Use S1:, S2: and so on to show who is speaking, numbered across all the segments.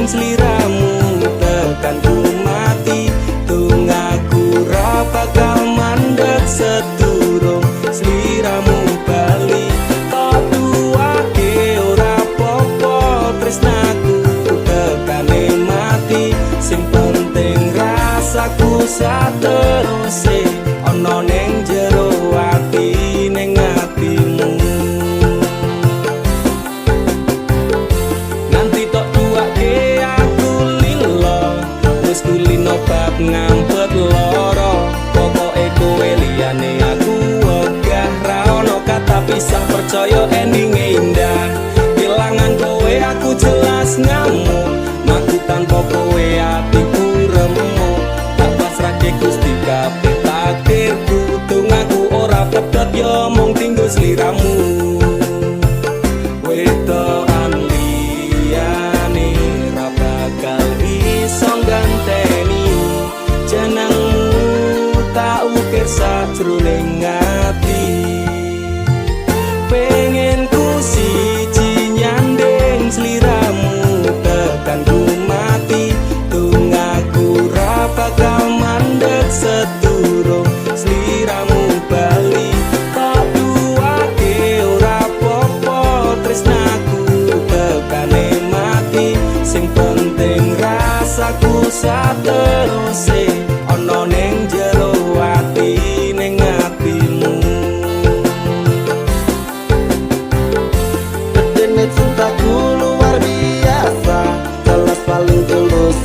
S1: sliramu tekan ku mati tunggaku ra bakal mandeg sedurung sliramu bali tok duwake ora popo tresnaku tekane mati sing penting rasaku sateruse ana ning jero ati ning atimu nanti tok duwake aku lilo wis kulino bab ngampet loro pokoke kowe liyane aku wegah ra ono kata pisah percaya endinge indah kelangan kowe aku jelas ngamuk maku tanpa kowe atiku remuk tak pasrahke Gusti kabeh takdirku tunggaku ora pedhot yo mung tinggo sliramu wedokan liyane ra bakal iso ganteni jenengmu tak ukir sajroning ati pengen ku siji nyanding sliramu tekan ku mati tunggaku ra bakal mandeg sedurung sliramu bali tok duwake ora popo tresnaku tekane mati sing penting rasaku sateruse ana ning jero ati ning atimu
S2: Dene cintaku luar biasa jelas paling tulus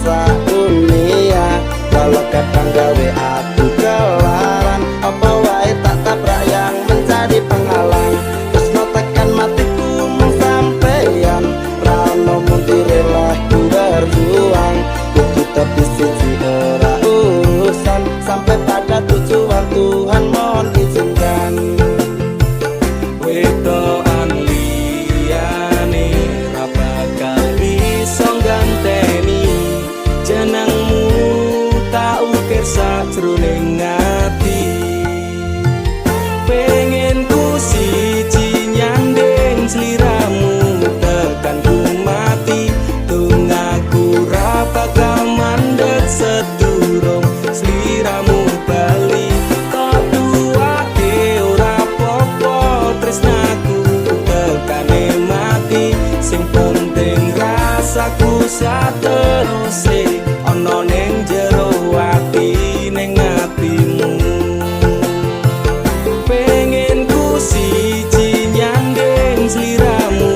S2: dunia walau kadang gawe aku kelaran apa wae tak tabrak yang menjadi penghalang terus no tekan matiku mung sampeyan rano mundire lah ku berjuang kudu tepi siji ora urusan sampai pada tujuan Tuhan mohon izinkan
S1: wedokan liyane ra bakal iso ganteni jenengmu tak ukir sajroning ati pengen ku siji nyanding sliramu tekan ku mati tunggaku ra bakal mandeg sedurung sliramu bali tok duwake ora popo tresnaku tekane mati sing penting rasaku sateruse ana ning jero ati ning atimu pengen ku siji nyanding sliramu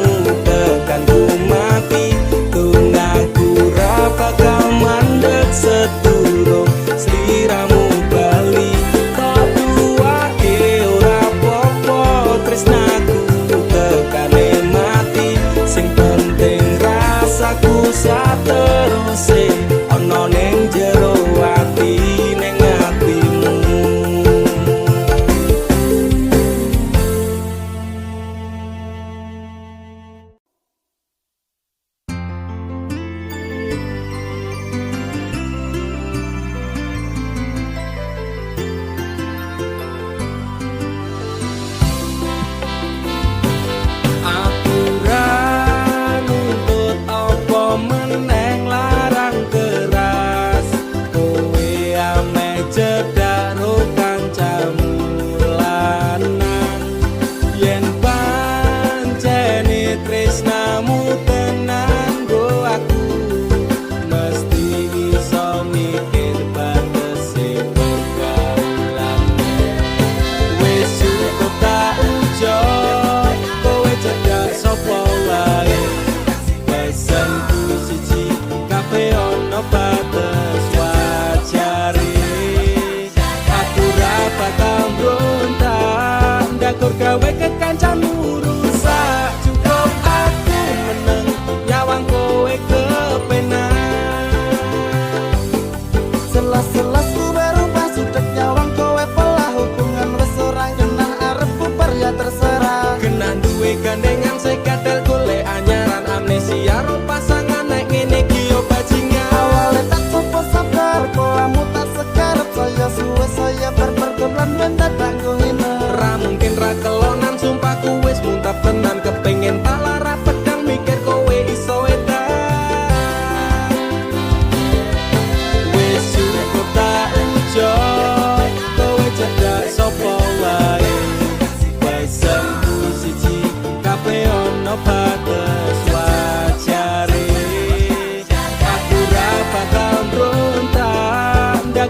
S1: tekan ku mati tunggaku ra bakal mandeg sedurung sliramu bali tok duwake ora popo tresnaku tekane mati sing penting rasaku sateruse ana ning jero ati ning atimu aku ra nuntut apa meneng larang keras kowe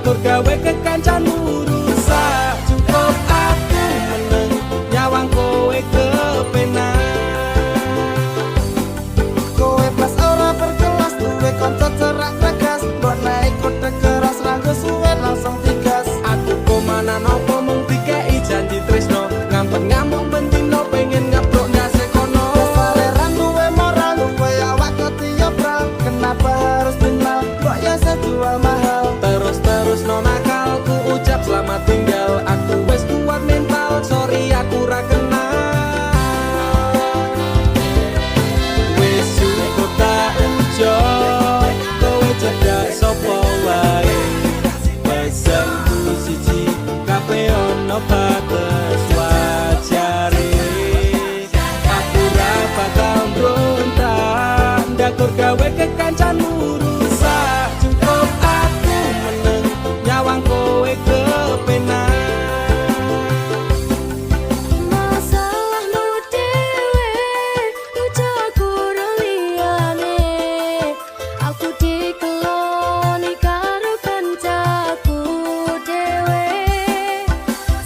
S1: ndakur gawe kekancanmu rusak. Cukup aku meneng nyawang kowe kepenak.
S2: Kowe pas ora berkelas duwe kanca cerak tegas, mbok naik kode keras ranggo suwe langsung digas.
S1: Aku komana nopo mung dikei janji tresno, ngampet ngamuk bendino pengen ngeplok ndase kono.
S2: Saleran duwe moral duwe awak ketiobral, kenapa harus kenal kok ya sejual mahal.
S1: Terus no nakal ku ucap selamat tinggal. Aku wes kuat mental, sorry aku ra kenal. Wes cukup tak enjoy, kowe cedak sopo wae. Pesanku siji kabeh ono batas wajare. Aku ra bakal mbrontak ndakur gawe kekancanmu rusak. Cukup aku meneng nyawang kowe kepenak.
S3: Masalahmu dewe, ucapku liyane. Aku dikeloni karo kancaku dewe.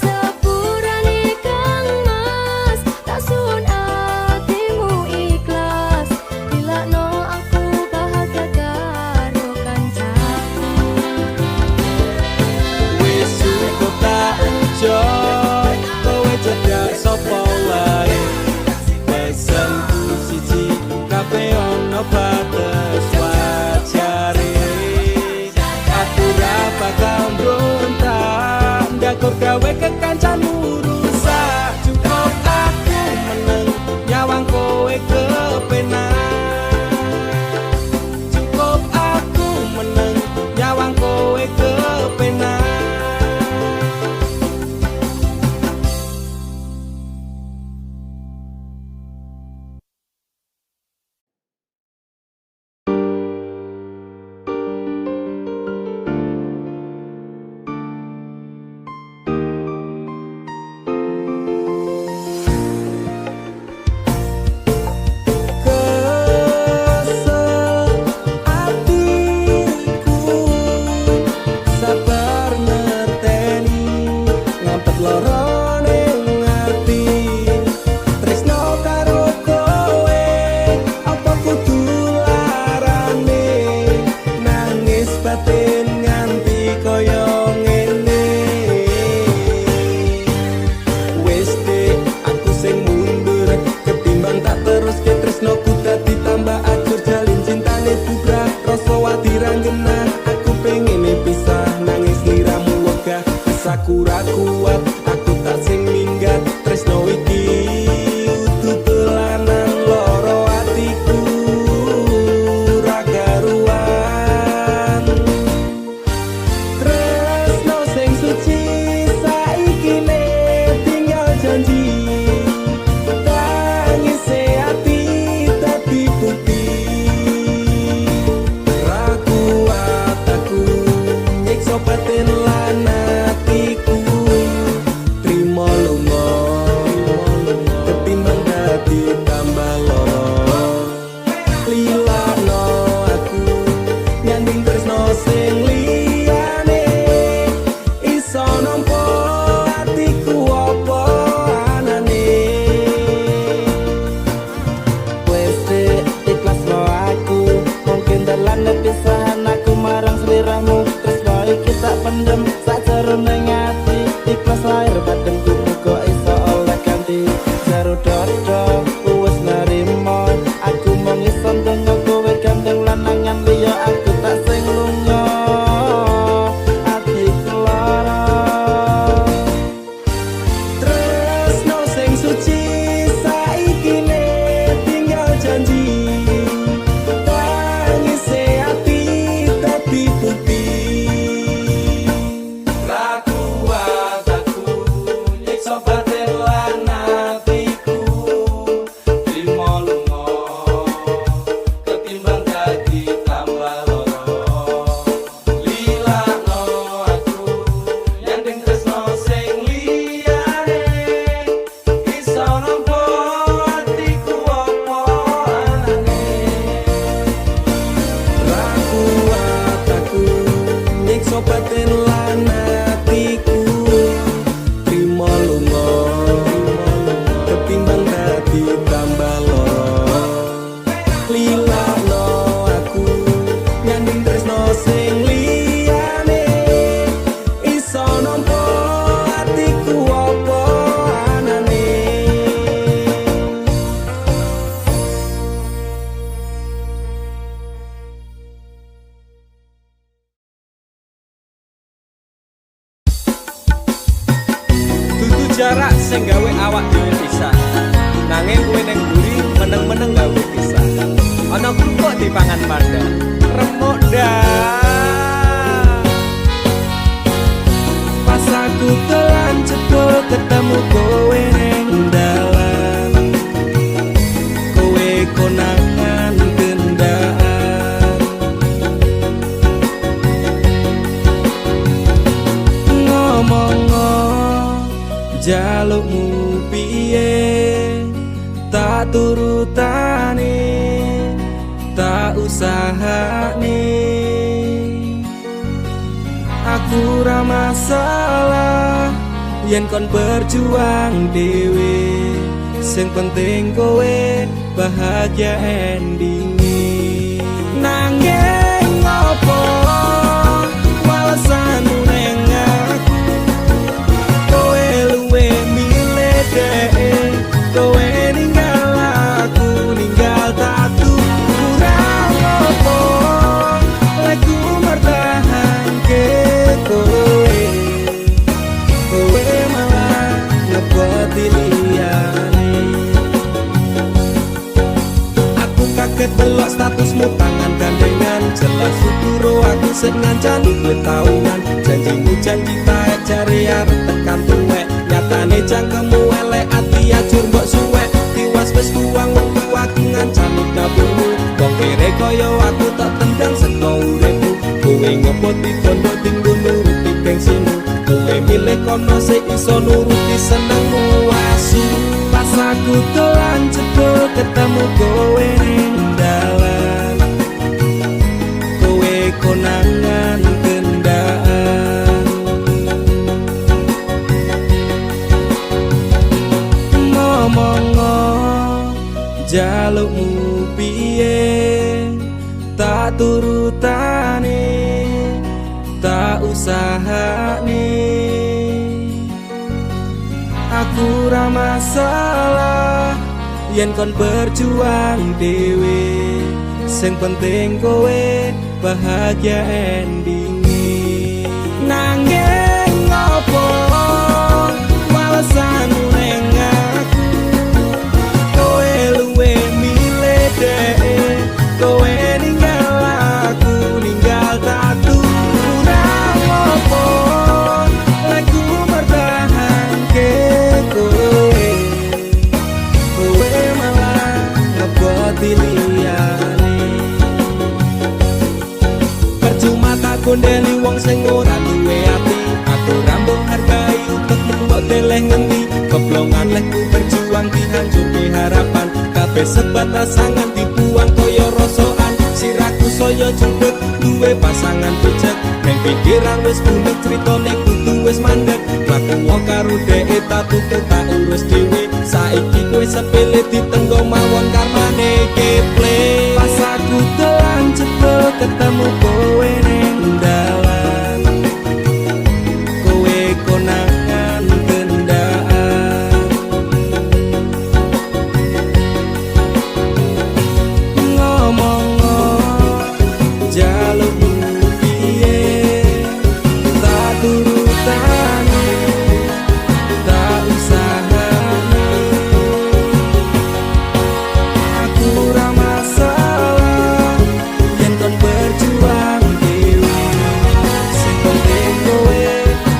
S3: Sepurane Kang Mas, tak sun atimu ikhlas. Dilakno aku bahagia karo kancaku.
S1: Wis cukup tak enjoy, kowe cedak sopo wae. Pesanku siji kabeh ono batas wajare. Aku ra bakal mbrontak ndakur gawe kekancanmu rusak. Cukup aku meneng nyawang kowe kepenak. Cukup aku meneng nyawang kowe kepenak. Kesel atiku sabar ngerteni, ngampet lorone ati. Tresno karo kowe apa kudu larane, nangis batin nganti koyo ngene. Wes dek aku sing mundur, ketimbang tak terus ke tresnoku dadi tambah akur. Jalin cintane bubrah rasa wati ranggena. Aku pengen pisah nangis liramu wegah. Aku ra kuat, aku tak sing minggat. Tresno iki udu dolanan loro atiku ra karuan. Tresno sing suci saiki ne tinggal janji. Tangise ati dadi bukti. Ra kuat aku nyiksa batin lan atiku. Trimo lunga ketimbang dadi tambah loro. Lilakno aku nyanding tresno sing liyane. Iso nampa atiku apa anane.
S2: Wes dek ikhlas lo aku, mungkin dalan pisahan aku marang sliramu. Terus baik kita pendem sakjerone ati, ikhlas lahir badanku muga iso oleh ganti. Jaro dodo wis narimo, aku mung iso ndonga kowe gandeng lanangan liya. Aku tak sing lunga atiku lara.
S1: Tresno sing suci saiki ne tinggal janji. Tangise ati dadi bukti. Ra kuat aku nyiksa batin lan atiku. Trimo lunga ketimbang dadi tambah loro. Lilakno aku nyanding tresno sing liyane. Iso nampa atiku apa anane. Ra kuat aku nyiksa batin lan jarak sing gawe awak dhewe pisah. Nanging kowe ning mburi meneng-meneng gawe pisah. Ana kok dipangan panda. Remuk dah. Pas aku telan cedol ketemu kowe ning dalan. Kowe konangan gendaan. Ngomong jalukmu piye tak turutane tak usahane. Aku ra masalah yen kon berjuang dhewe, sing penting kowe bahagia endinge. Nanging ngopo walesanmu ning aku, kowe luwe milih dhek, kowe ninggal aku ninggal tatu. Kurang ngopo lagu mertahanke kowe, kowe malah ngeboti liyane. Aku kaget delok statusmu tangan gandengan, jelas syukur aku sing ngancani kowe tahunan. Janjimu janji taek jare arep tekan tuwek, nyatane cangkemmu elek ati ajur mbok suwek. Tiwas wis buang wektu aku ngancani nabungmu, wong kere kaya aku tak tendang seko uripku. Kowe ngepoti bondo tinggo nuruti gengsimu, kowe milih kono sing iso nuruti senengmu asu. Pas aku dolan cedol ketemu kowe ning dalan, kowe konangan gendaan. Ngomong jalukmu piye tak turutane tak usahane. Aku ra masalah yen kon berjuang dhewe, sing penting kowe bahagia endinge. Nanging ngopo walesanmu ning aku, kowe luwe milih dhek, kowe ninggal aku ninggal tatu. Kurang ngopo lagu mertahanke kowe, kowe malah ngeboti liyane. Percuma tak gondeli wong sing ora duwe ati, aku rambo hargai untukmu mbok deleh ngendi. Keblongan lehku berjuang dihancurke harapan, kabeh sebatas sangan dibuang koyo rosokan. Siraku saya jemput duwe pasangan pecet, neng pikiran wis bunek critane kudu wis mandek. Laku wong karo dhek tak tuku tak urus dhewe, saiki kowe sepele ditenggo mawon karmane keple. Pas aku dolan cedol ketemu kowe ning dalan, kowe konangan gendaan. Ngomong jalukmu piye tak turutane tak usahane. Aku ra masalah yen kon berjuang dhewe, sing penting kowe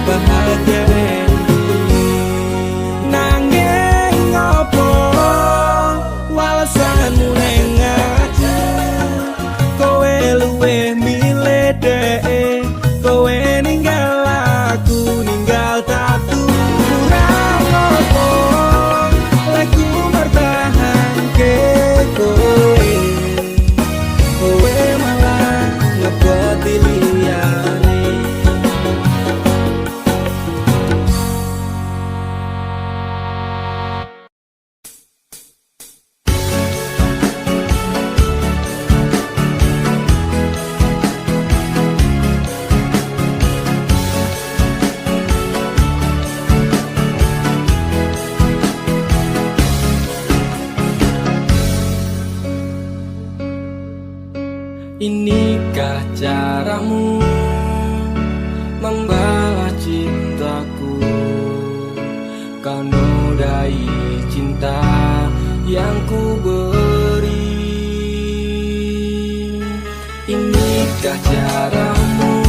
S1: bahagia endinge. Nanging ngopo walesanmu ning aku, kowe luwe milih dhek, kowe ninggal aku ninggal tatu. Kurang ngopo lagu mertahanke kowe, kowe malah ngeboti liyane. Inikah caramu membalas cintaku? kau nodai cinta yang ku beri. Inikah caramu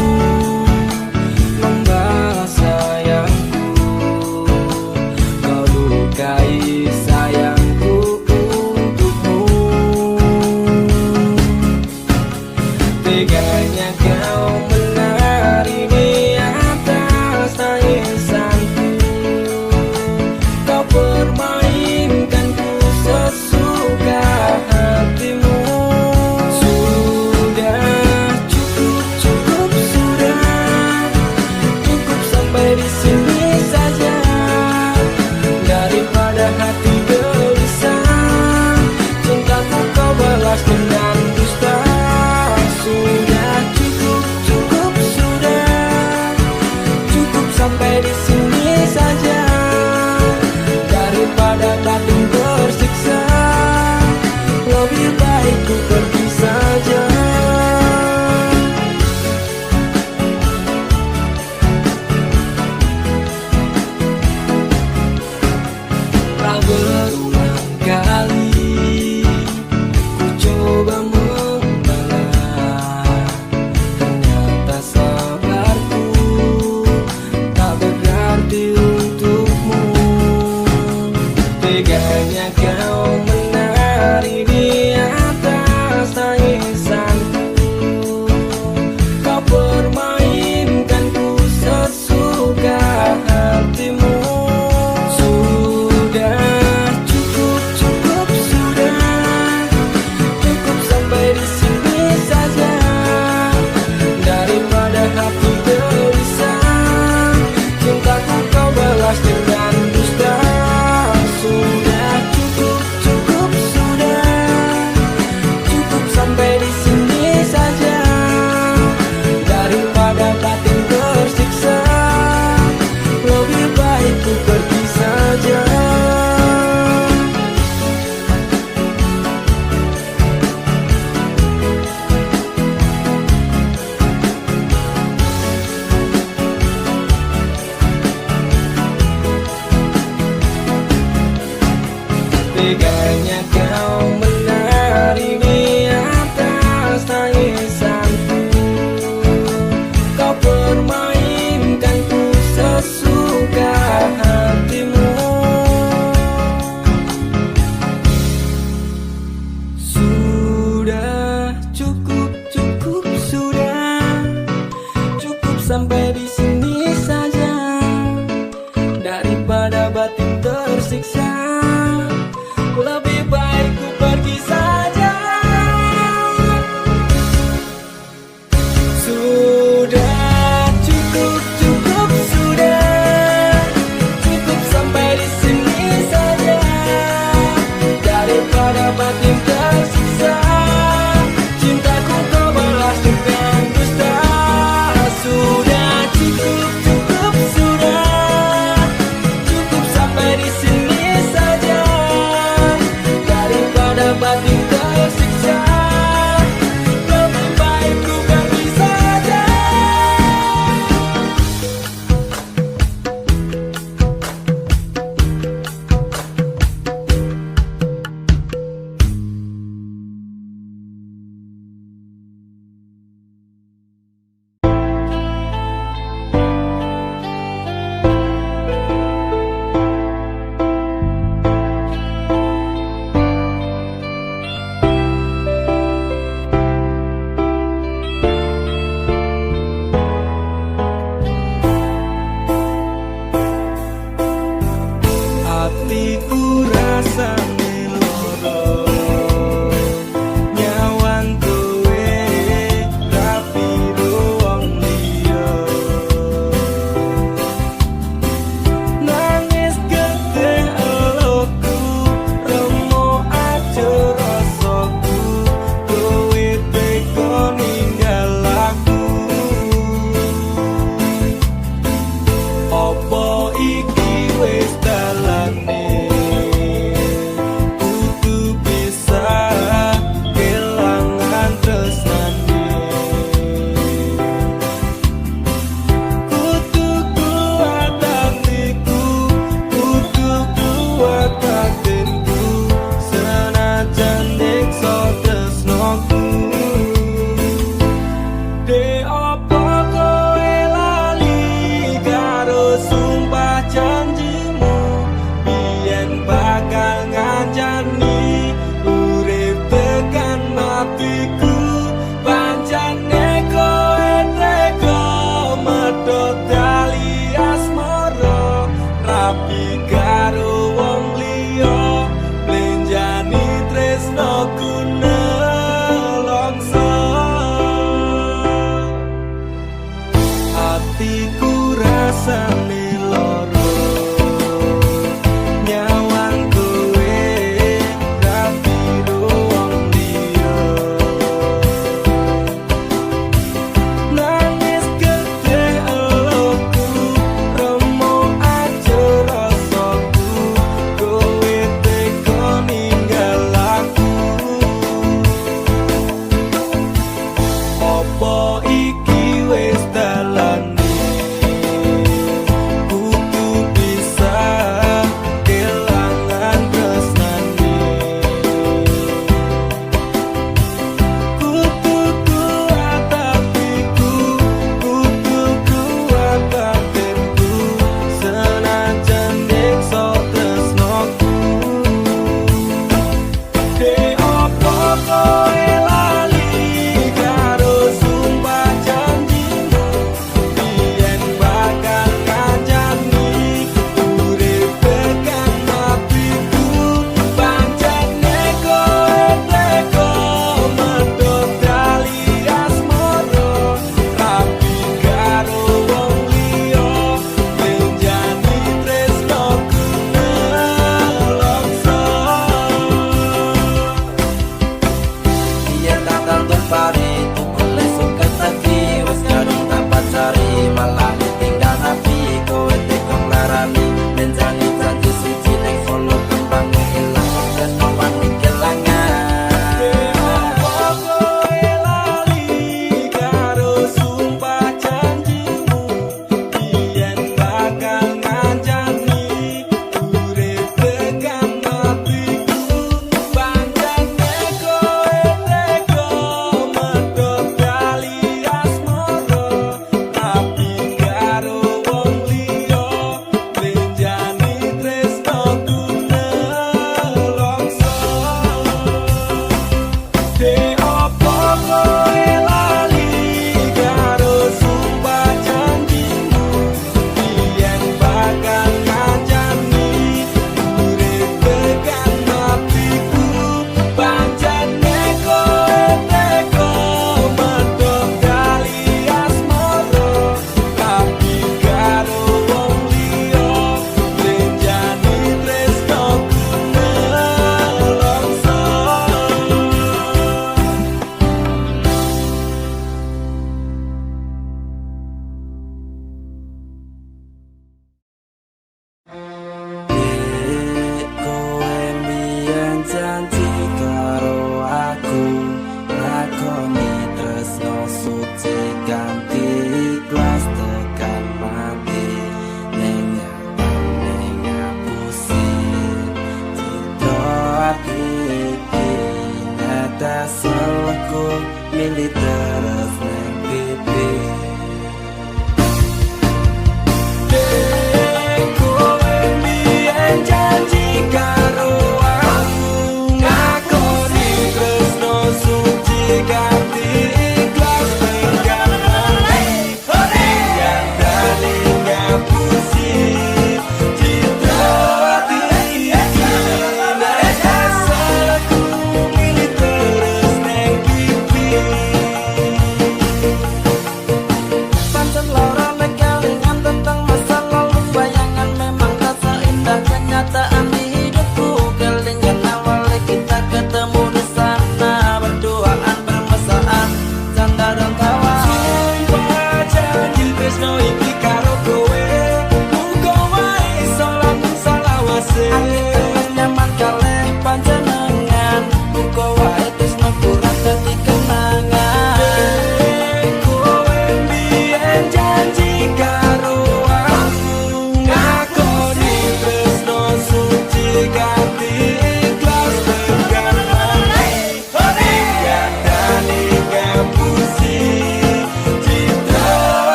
S1: membalas sayangku? Kau lukai sayangku untukmu. Teganya kau menari di atas tangisanku. Kau permainkanku sesuka hatimu. Sudah cukup, cukup sudah. Cukup sampai di sini saja. Daripada hati gelisah, cintaku kau balas dengan dusta. Sudah cukup, cukup sudah. Cukup sampai di sini saja. Daripada batin tersiksa, lebih baik ku pergi saja. Tak berulang kali ku coba mengalah, ternyata sabarku tak berarti untukmu. Teganya kau menari di atas tangisanku. Kau permainkanku sesuka hatimu. Sudah cukup, cukup sudah. Cukup sampai di sini saja. Daripada hati gelisah, cintaku kau balas dengan dusta. Sudah cukup, cukup sudah. Cukup sampai di sini saja. Daripada batin tersiksa, lebih baik ku pergi saja. Teganya kau menari di atas tangisanku. Kau permainkanku sesuka hatimu. Sudah cukup, cukup sudah. Cukup sampai di sini saja. Daripada batin tersiksa, lebih baik ku pergi saja. Sudah cukup, cukup sudah. Cukup sampai di sini saja. Daripada batin tersiksa, cintaku kau balas dengan dusta. Sudah cukup, cukup sudah. Cukup sampai di sini saja. Daripada batin tersiksa, lebih baik ku pergi saja.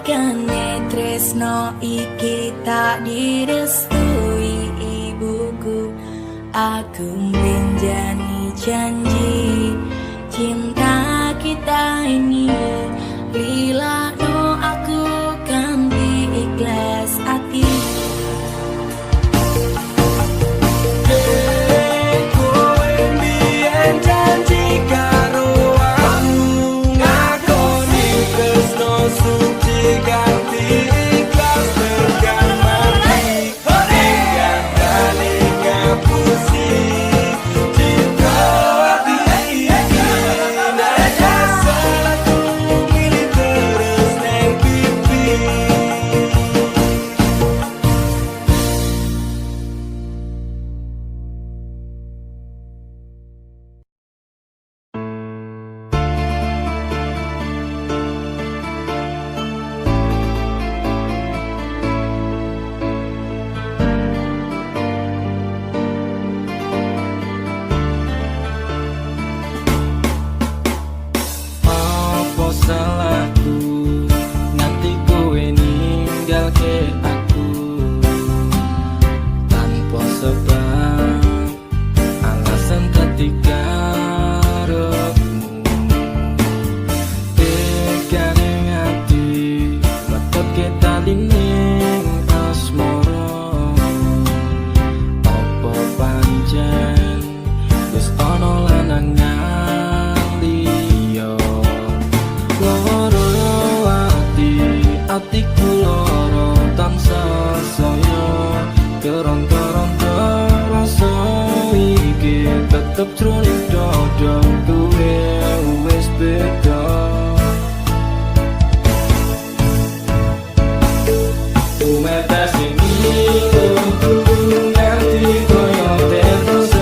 S3: Regane tresno iki tak direstui ibuku. Aku menjani janji cinta kita ini, bila no aku kan ikhlas hati.
S1: Kowe mbiyen janji karo aku, ngakoni tresno suci ganti ikhlas tekan mati. Hingga kali ngapusi cinta hati iki, nek salahku milih terus neng pipi. Apa salahku nanti kowe ninggalke aku tanpa sebab alasan ketika rohmu tekane ngati metutke tali ning asmara. Apa pancen wis ana lanangan liya loro atiku loro tansah saya keron-keron rasa iki tetep jroning dada kowe wis beda. Umetas ini ngerti koyo terus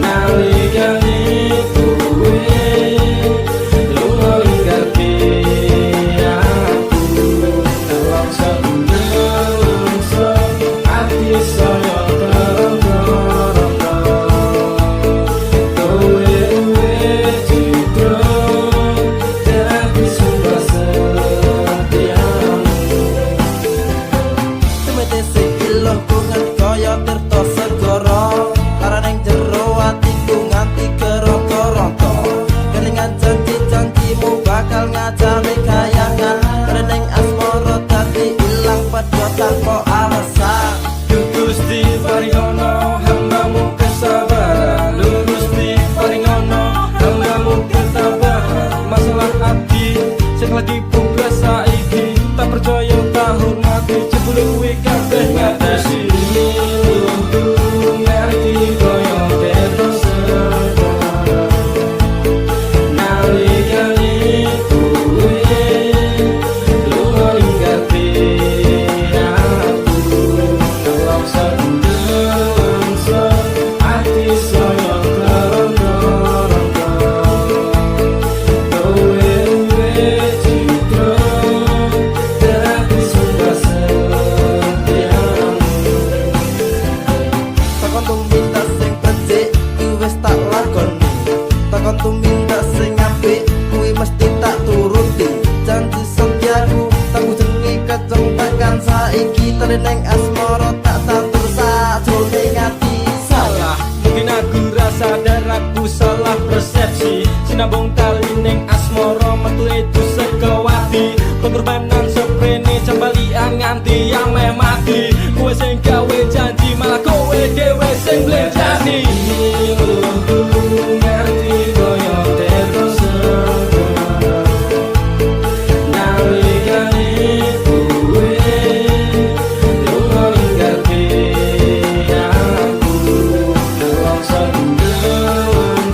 S1: nalikane kowe lunga ngerti aku dalam sebelum hati saya terang-terang kowe citra tapi sudah setiamu.
S2: Tumete sekilo ku nganti kaya tirta segara, araning jero atiku nganti kero-keronto. Kelingan janji-janjimu bakal ngajari kayangan, reneng asmara dadi ilang padha tanpa alasan.
S1: Gusti paringono hambamu kesabaran, Gusti paringono hambamu ketabahan. Masalah hati sing lagi buka saiki, tak percaya tak hormati jebule kabeh ngatasi. Ngerti koyo terus nalikane kowe lunga ngerti aku dalam sebelum hati saya terang-terang kowe citra tapi sudah setiamu.
S2: Takon tumindak sing becik kuwi wis tak lakoni, takon tumindak sing apik kuwi mesti tak turuti. Janji setiaku tak jenenge keceng tekan saiki, teneng asmara tak tantur sajroning ati saya.
S1: Mungkin aku rasa dan aku salah persepsi, sinabung tali ning asmara metu itu sekawati. Pengorbanan seprene cembalian nganti yang mati. Kowe sing gawe janji malah kowe dhewe sing blenjani. Ngerti koyo terus nalikane kowe lunga ngerti aku dalam sebelum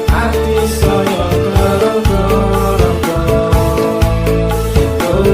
S1: hati saya terang-terang kowe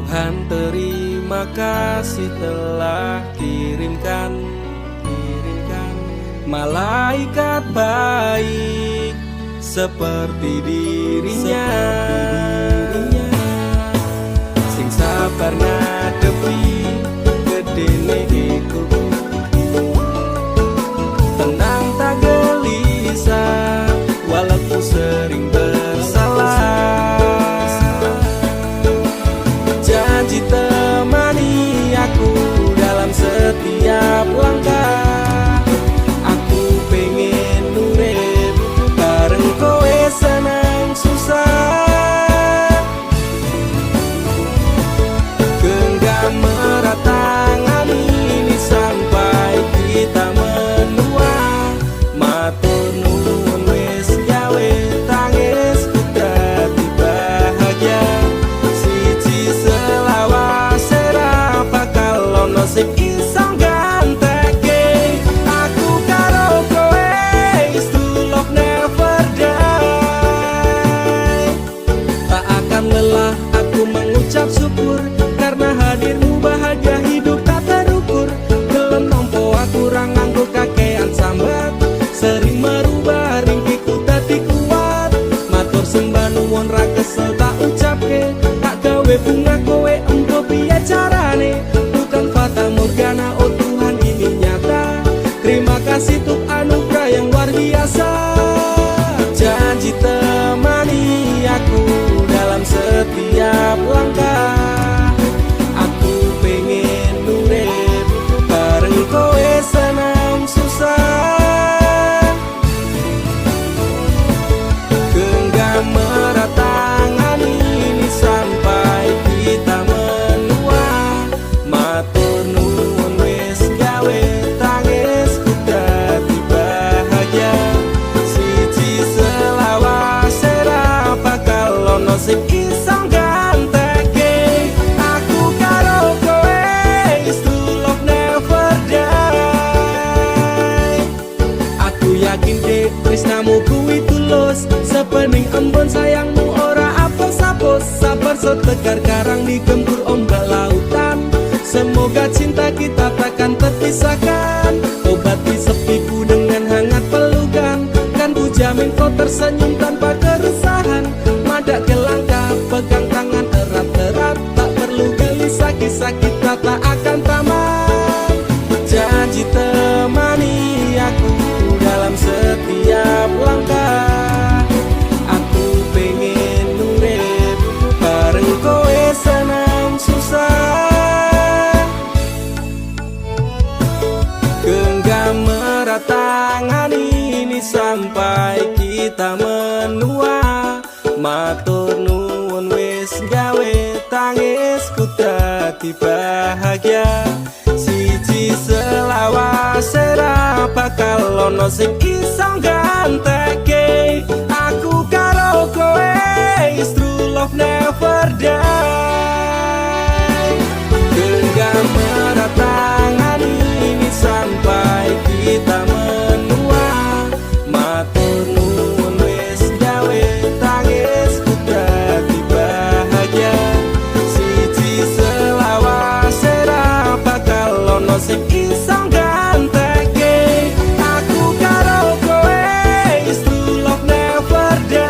S1: Tuhan terima kasih telah kirimkan malaikat baik seperti dirinya, sing sabar ngadepi gedene iku, tenang tak gelisah walaupun sering bersalah. Janji temani aku dalam setiap langkah, aku pengen urip bareng kowe senang susah. Genggam erat tangan ini sampai kita menua, matur nuwun wis gawe tangisku dadi bahagia. Siji selawase ra bakal ono sing iso gantekake aku karo kowe, is true love never die. Tak akan lelah aku mengucap syukur karena hadirmu bahagia hidup tak terukur. Gelem nompo aku ra nganggo kakean sambat, sering merubah ringkiku dadi kuat. Matur sembah nuwun ra kesel tak ucapke, tak gawe bunga kowe engko piye carane. Bukan fata morgana, oh Tuhan ini nyata. Terima kasih untuk anugerah yang luar biasa. Janji temani aku dalam setiap langkah, aku pengen urip bareng kowe senang susah. Genggam erat tangan ini sampai kita menua, matur nuwun wis gawe tangisku dadi bahagia. Siji selawase ra bakal ono sing iso gantekake aku karo kowe, is true love never die. Aku yakin dek tresnamu kuwi tulus, sepening embun sayangmu ora apes-apes. Sabar setegar karang digempur ombak lautan, semoga cinta kita takkan terpisahkan. Obati sepiku dengan hangat pelukan, kan ku jamin kau tersenyum tanpa keresahan. Madak ke langkah, pegang tangan erat-erat, tak perlu gelisah, kisah kita tak akan tamat. Janji temani aku dalam setiap langkah, aku pengen urip bareng kowe senang susah. Genggam erat tangan ini sampai kita menua, matur nuwun wis gawe tangisku dadi bahagia. Siji selawase ra bakal ono sing iso gantekake aku karo kowe, is true love never die. Genggam erat tangan ini sampai kita menua, matur nuwun wis gawe tangisku dadi bahagia. Siji selawase ra bakal ono sing iso gantekake aku karo kowe, is true love never die.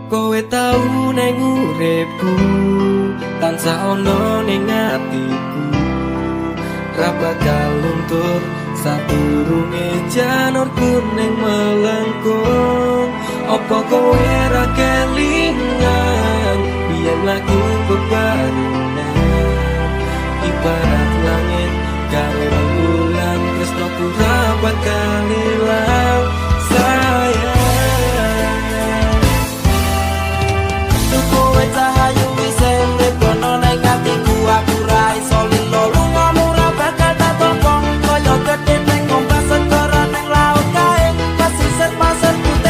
S1: Kowe tau neng uripku, tansah ono ning atiku, ra bakal luntur sadurunge janur kuning melengkung. Apa kowe ra kelingan biyen lagu bebarengan, ibarat langit karo rembulan, tresnoku ra bakal ilang sayang. Kowe cahayu wis urip kono ning atiku, aku ra iso lilo lungamu ra bakal tak tokong. Kaya gedhe ning ombak segara ning laut kae, pasisir pasir putih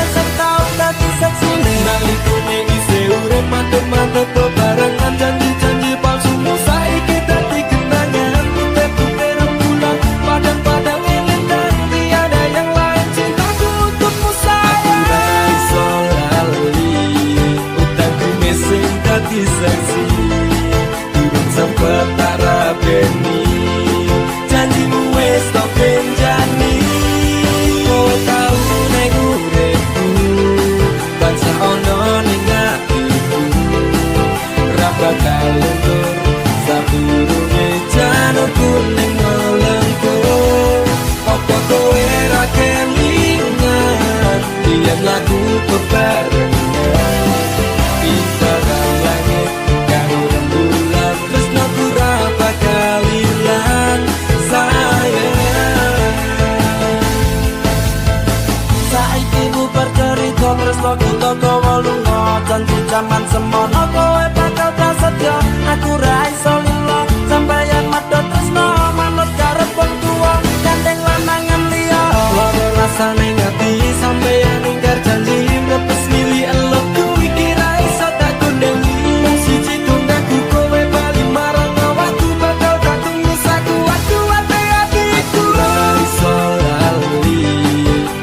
S2: zaman semono kowe bakal prasetyo aku ra iso lilo sampeyan madha tresno manut karep wong tuwa gandeng lanangan liya loro rasane ngati sampeyan ingkar janji ngepes mili elokku iki ra iso tak gondengi mung siji tunggaku kowe bali marang awakku bakal tak tunggu saku aku ati aku ra iso lali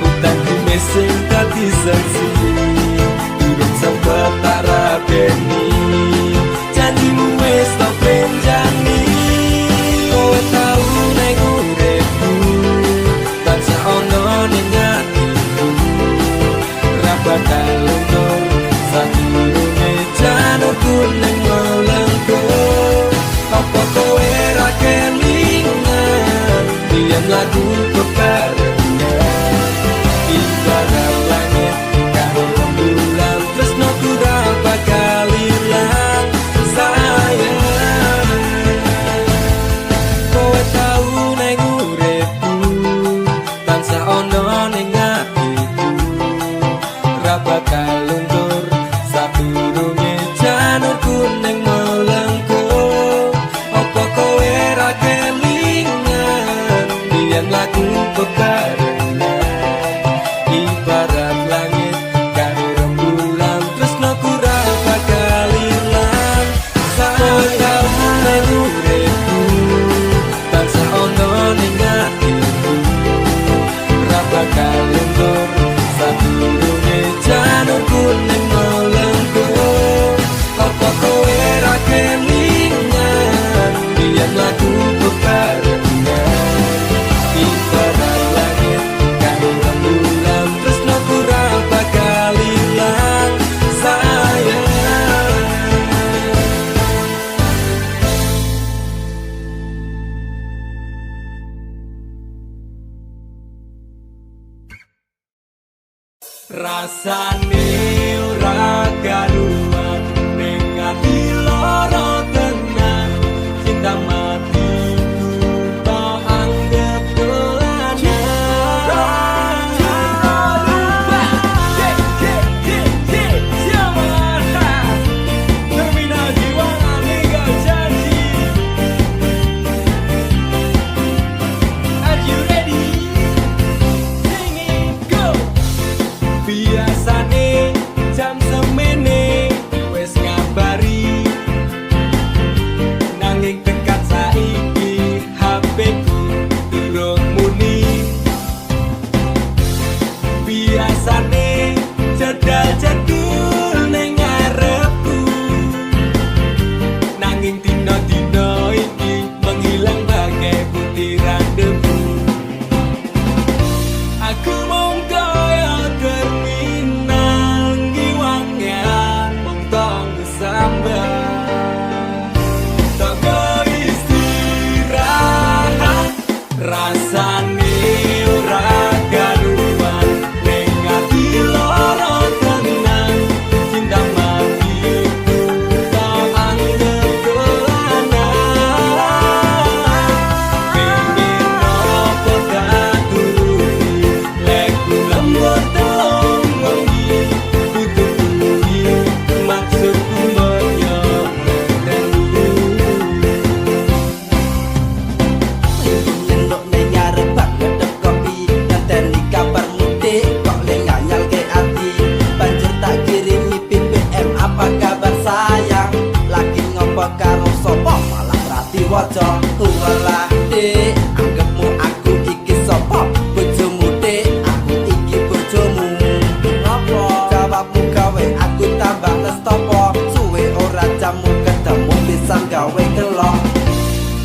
S2: utangku mesing dadi saksi urip sempet tak rabeni janjimu wis tak benjani kowe tau nek uripku tansah ono ning atiku ra bakal luntur sadurunge janurku ning molengku apa kowe ra kelingan yen lagu bebarengan ibarat langit karo rembulan tresnoku ra bakal ilang sayang kowe tau ning uripku tansah ono ning atiku ra bakal luntur sadurunge janurku ning molengku apa kowe ra kelingan yen lagu bebarengan ibarat langit karo rembulan tresnoku ra bakal ilang kowe tau ning uripku tansah ono ning atiku ra bakal luntur sadurunge janurku ning molengku apa kowe ra kelingan yen lagu bebarengan ibarat langit karo rembulan tresnoku ra bakal ilang sayang rasane ora karuan ning ati lara tenan cinta matiku tak anggap biasane jam semene wis ngabari nanging tekan saiki HP ku durung muni biasane jadal-jadul ning ngarepku nanging dina-dina iki menghilang bagai butiran debu aku mung kaya terminal ngiwangan mung tong sambat tak beristirahat rasane ora karuan ning ati lara tenan cinta matiku tak anggap dolanan pengen apa tak turuti lekku lembut telung wengi kututuhi maksudku menyontek
S4: Nyendok ning ngarep bak ngedep kopi ngenteni kabar mudik kok le nganyal ke ati banjur tak kirimi BBM apa kabar sayang lagi ngopo karo sapa malah rati waca tuwalah dik anggapmu aku iki sapa bojomu dik aku iki bojomu ngopo jawabmu gawe aku tambah nestopo suwe ora jamu ketemu pisan gawe kelok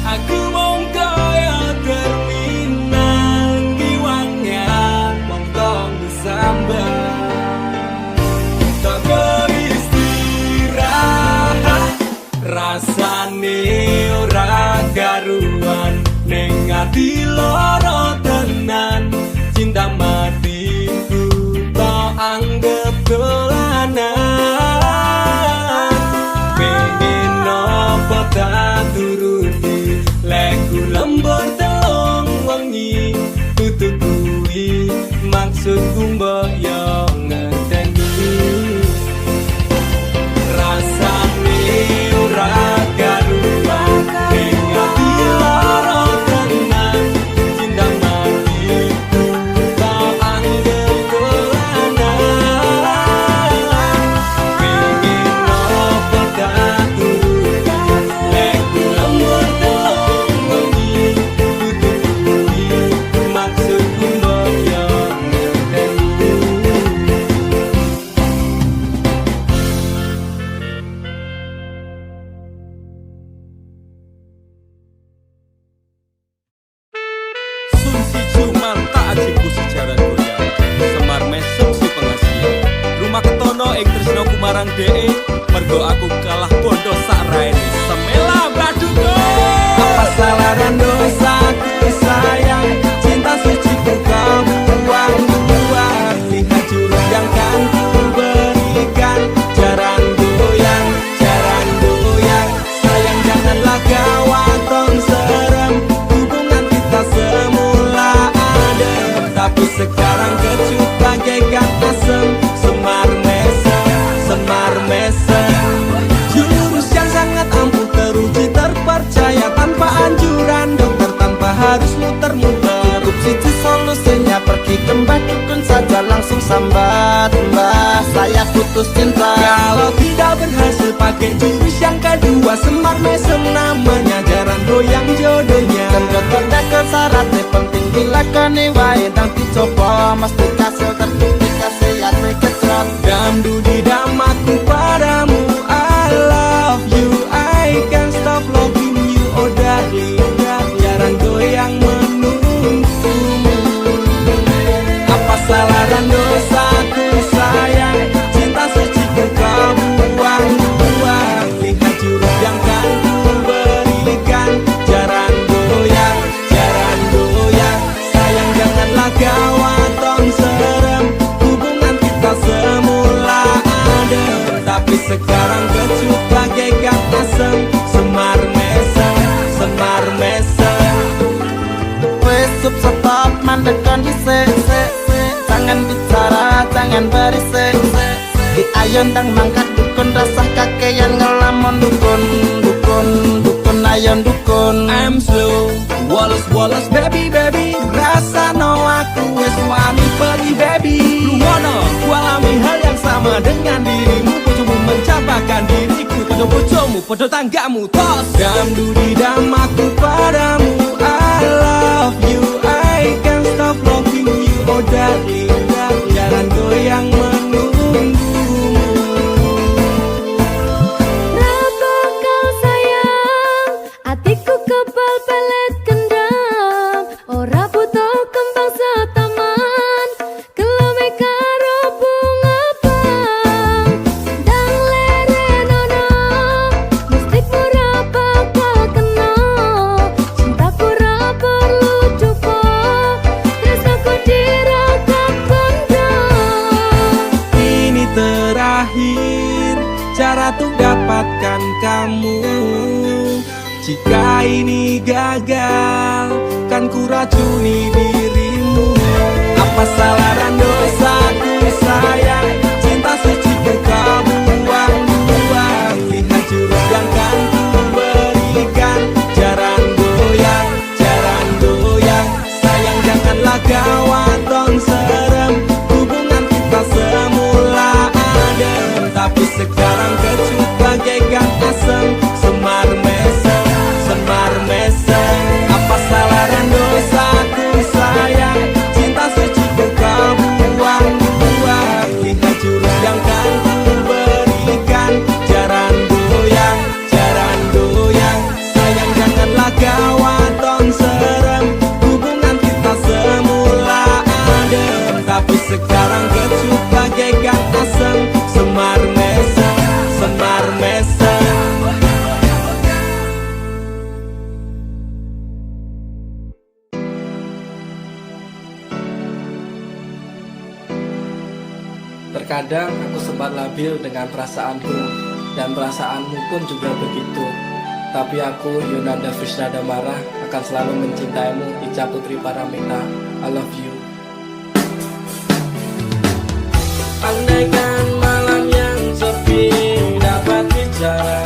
S1: aku mung kaya terminal ngiwangan mung tong sambat tak beristirahat rasane ora karuan ning ati lara tenan cinta matiku tak anggap dolanan pengen apa tak turuti lekku lembur telung wengi tutupi maksudku mbok yo ngerteni marang DE mergo aku kalah bodoh sak raine. Semela baduko. Apa salah dan dosaku sayang, cinta suci ku kau buang-buang. Lihat jurus yang kan ku berikan, jaran goyang, sayang janganlah kau atong serem. Hubungan kita semula adem, tapi sekarang kecut bagaikan asem. Semar mesem, jurus yang sangat ampuh teruji terpercaya, tanpa anjuran dokter, tanpa harus muter-muter.
S2: Cukup siji solusinya, pergi ke mbah dukun saja, langsung sambat, mbah saya putus cinta.
S1: Kalau tidak berhasil pakai jurus yang kedua, semar mesem namanya, jaran goyang jodohnya.
S2: Dan dokter ke syaratnya penting dilakoni wae, dan dicoba mesti kasil terbukti kesehatan kecot.
S1: Damdu di damaku padamu, I love you, I can't stop loving you, oh darling. Jaran goyang menunggumu. Apa salah dan dosaku sayang, cinta suci ku kau buang-buang. Lihat jurus yang kan ku berikan, jaran goyang, sayang janganlah kau atong serem. Hubungan kita semula adem, tapi sekarang kecut bagaikan asem. Semar mesem,
S2: Wes stop mandekan dhisik, jangan bicara, jangan berisik. Di ayon dang mangkat dukun, rasah kakean ngelamun dukun, ayon dukun.
S1: I'm slow, woles baby, rasa no aku wes wani pergi baby. Luwono, ku alami hal yang sama dengan dirimu, bojomu mencapakan diriku, bojomu podo tanggamu tos. Damdu di damaku padamu, I love you, I can't stop loving you, oh darling. Jalan goyang menunggumu.
S3: Rapa kau sayang, hatiku kebal pelet kendam. Ora butuh kembang setaman, kelome karo bunga pang. Dang lerenono, mustikmu ra bakal kena. Cintaku ra perlu cupo, tresnaku dirakat kondo.
S1: Ini terakhir cara untuk dapatkan kamu. Jika ini gagal, kan ku racuni dirimu. Apa salah dan dosaku sayang, cinta suci ku kau buang-buang. Lihat jurus yang kan ku berikan, jaran goyang, sayang janganlah kau atong serem. Hubungan kita semula adem, tapi sekarang kecut bagaikan asem. Semar mesem, apa salah dan dosaku sayang, cinta suci ku kau buang-buang. Lihat jurus yang kan ku berikan, jaran goyang, sayang janganlah kau atong serem. Hubungan kita semula adem, tapi sekarang kecut bagaikan asem. Semar mesem.
S5: Terkadang aku sempat labil dengan perasaanku, dan perasaanmu pun juga begitu. Tapi aku, Yunanda Fisnada Marah, akan selalu mencintaimu, Ica Putri Paramita. I love you.
S1: Andaikan malam yang sepi dapat bicara,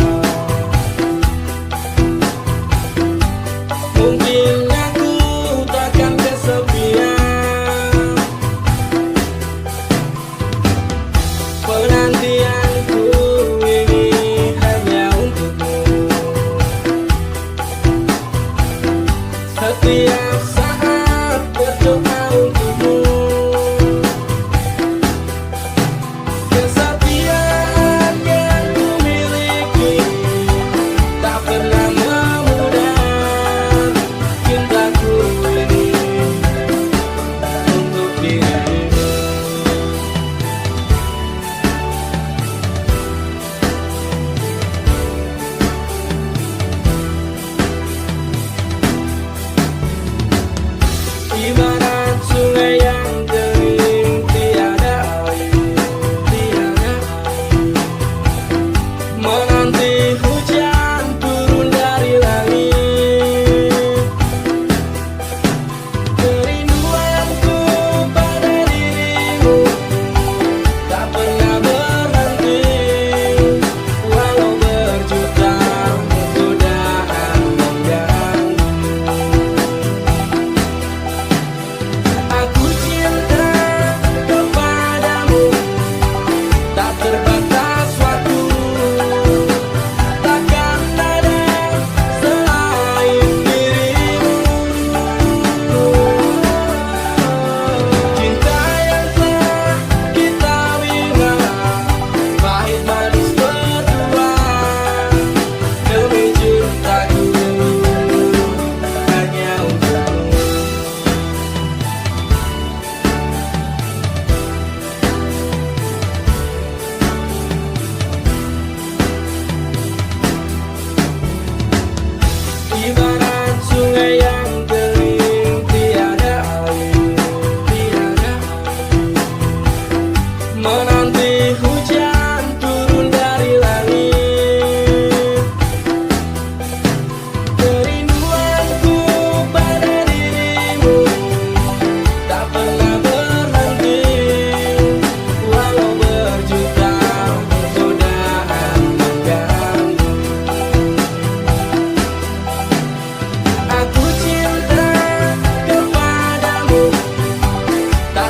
S1: mungkin aku takkan kesepian. Penantianku ini hanya untukmu. Setiap saat berdoa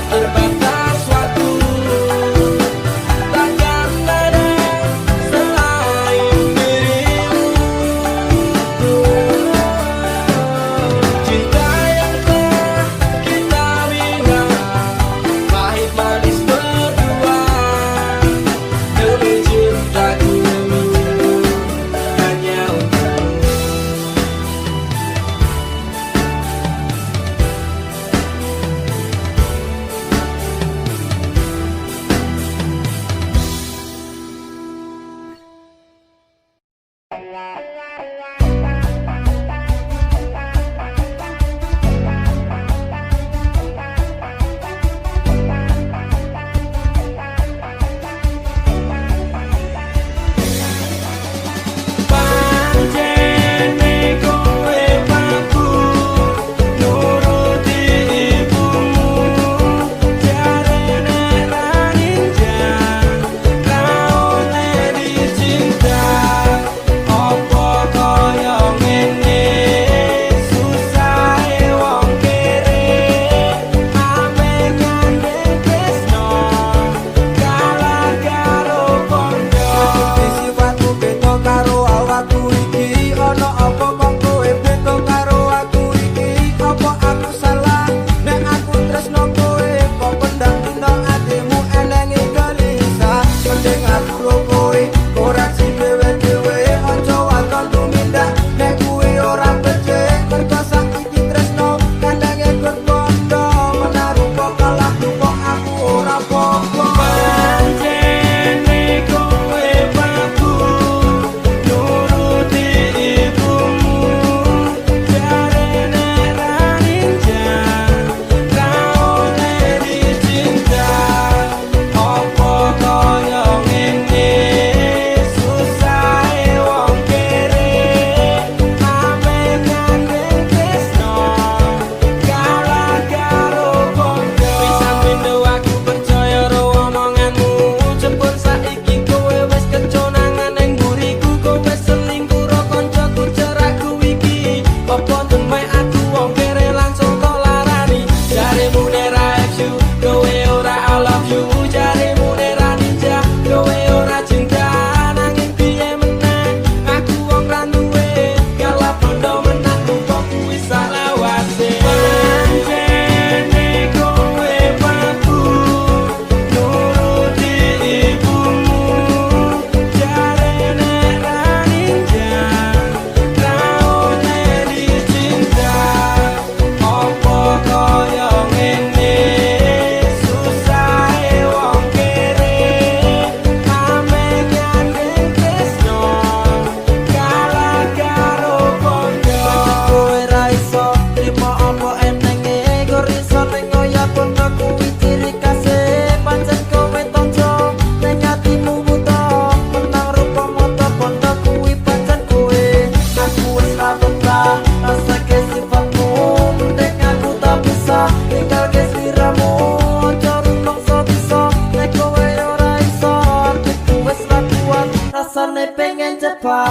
S1: terbatas waktu. Takkan ada selain dirimu. Cinta yang telah kita bina, pahit manis berdua. Demi cintaku hanya untukmu. Pancene kowe mampu nuruti ibumu, jarene ra ninja, raone dicinta. Opo koyo ngene, susahe wong kere, ame nyandeng tresno, kalah karo kondo.
S4: Sifatmu beda karo awakku iki, ono apa kok kowe beda karo aku iki? Apa aku salah nek aku tresno kowe, kok pendam dino atimu elengi gelisah. Mending aku ro kowe ora sing dhewe-dhewe, aja waton tumindak nek kuwi ora becik. Mergo saiki tresno kandhane berbondo, menaruh kok kalah kok aku ora apa-apa.
S1: Pancene kowe mampu nuruti ibumu, jarene ra ninja, raone dicinta. Opo koyo ngene, susahe wong kere, ame nyandeng tresno, kalah karo kondo. Pisan pindo aku percaya ro omonganmu, jempol saiki kowe wis keconangan ning mburiku. Kowe selingkuh ro koncoku cerakku iki, apa demek aku wong kere langsung tok larani. Jaremu nera you, kowe ora I love you. Jaremu nera ninja, kowe ora cinta. Nanging piye meneh, aku wong ra duwe, kalah bondo menang kok kuwi salawase. Pancene kowe mampu nuruti ibumu, jarene ra ninja, raone dicinta. Opo koyo ngene, susahe wong kere, ame nyandeng tresno, kalah karo kondo.
S4: Kowe ra iso trimo apa enenge, gor iso ning oya bondo kuwi ciri khase. Pancen kowe tonjo ning atimu buta, menang rupa motor bondo kuwi pancen kowe. Aku wis ra betah rasake sifatmu, mending aku tak bisa tinggal ke sliramu. Ojo rumangsa bisa nek kowe ora iso, atiku wis ra kuat rasane pengen cepat.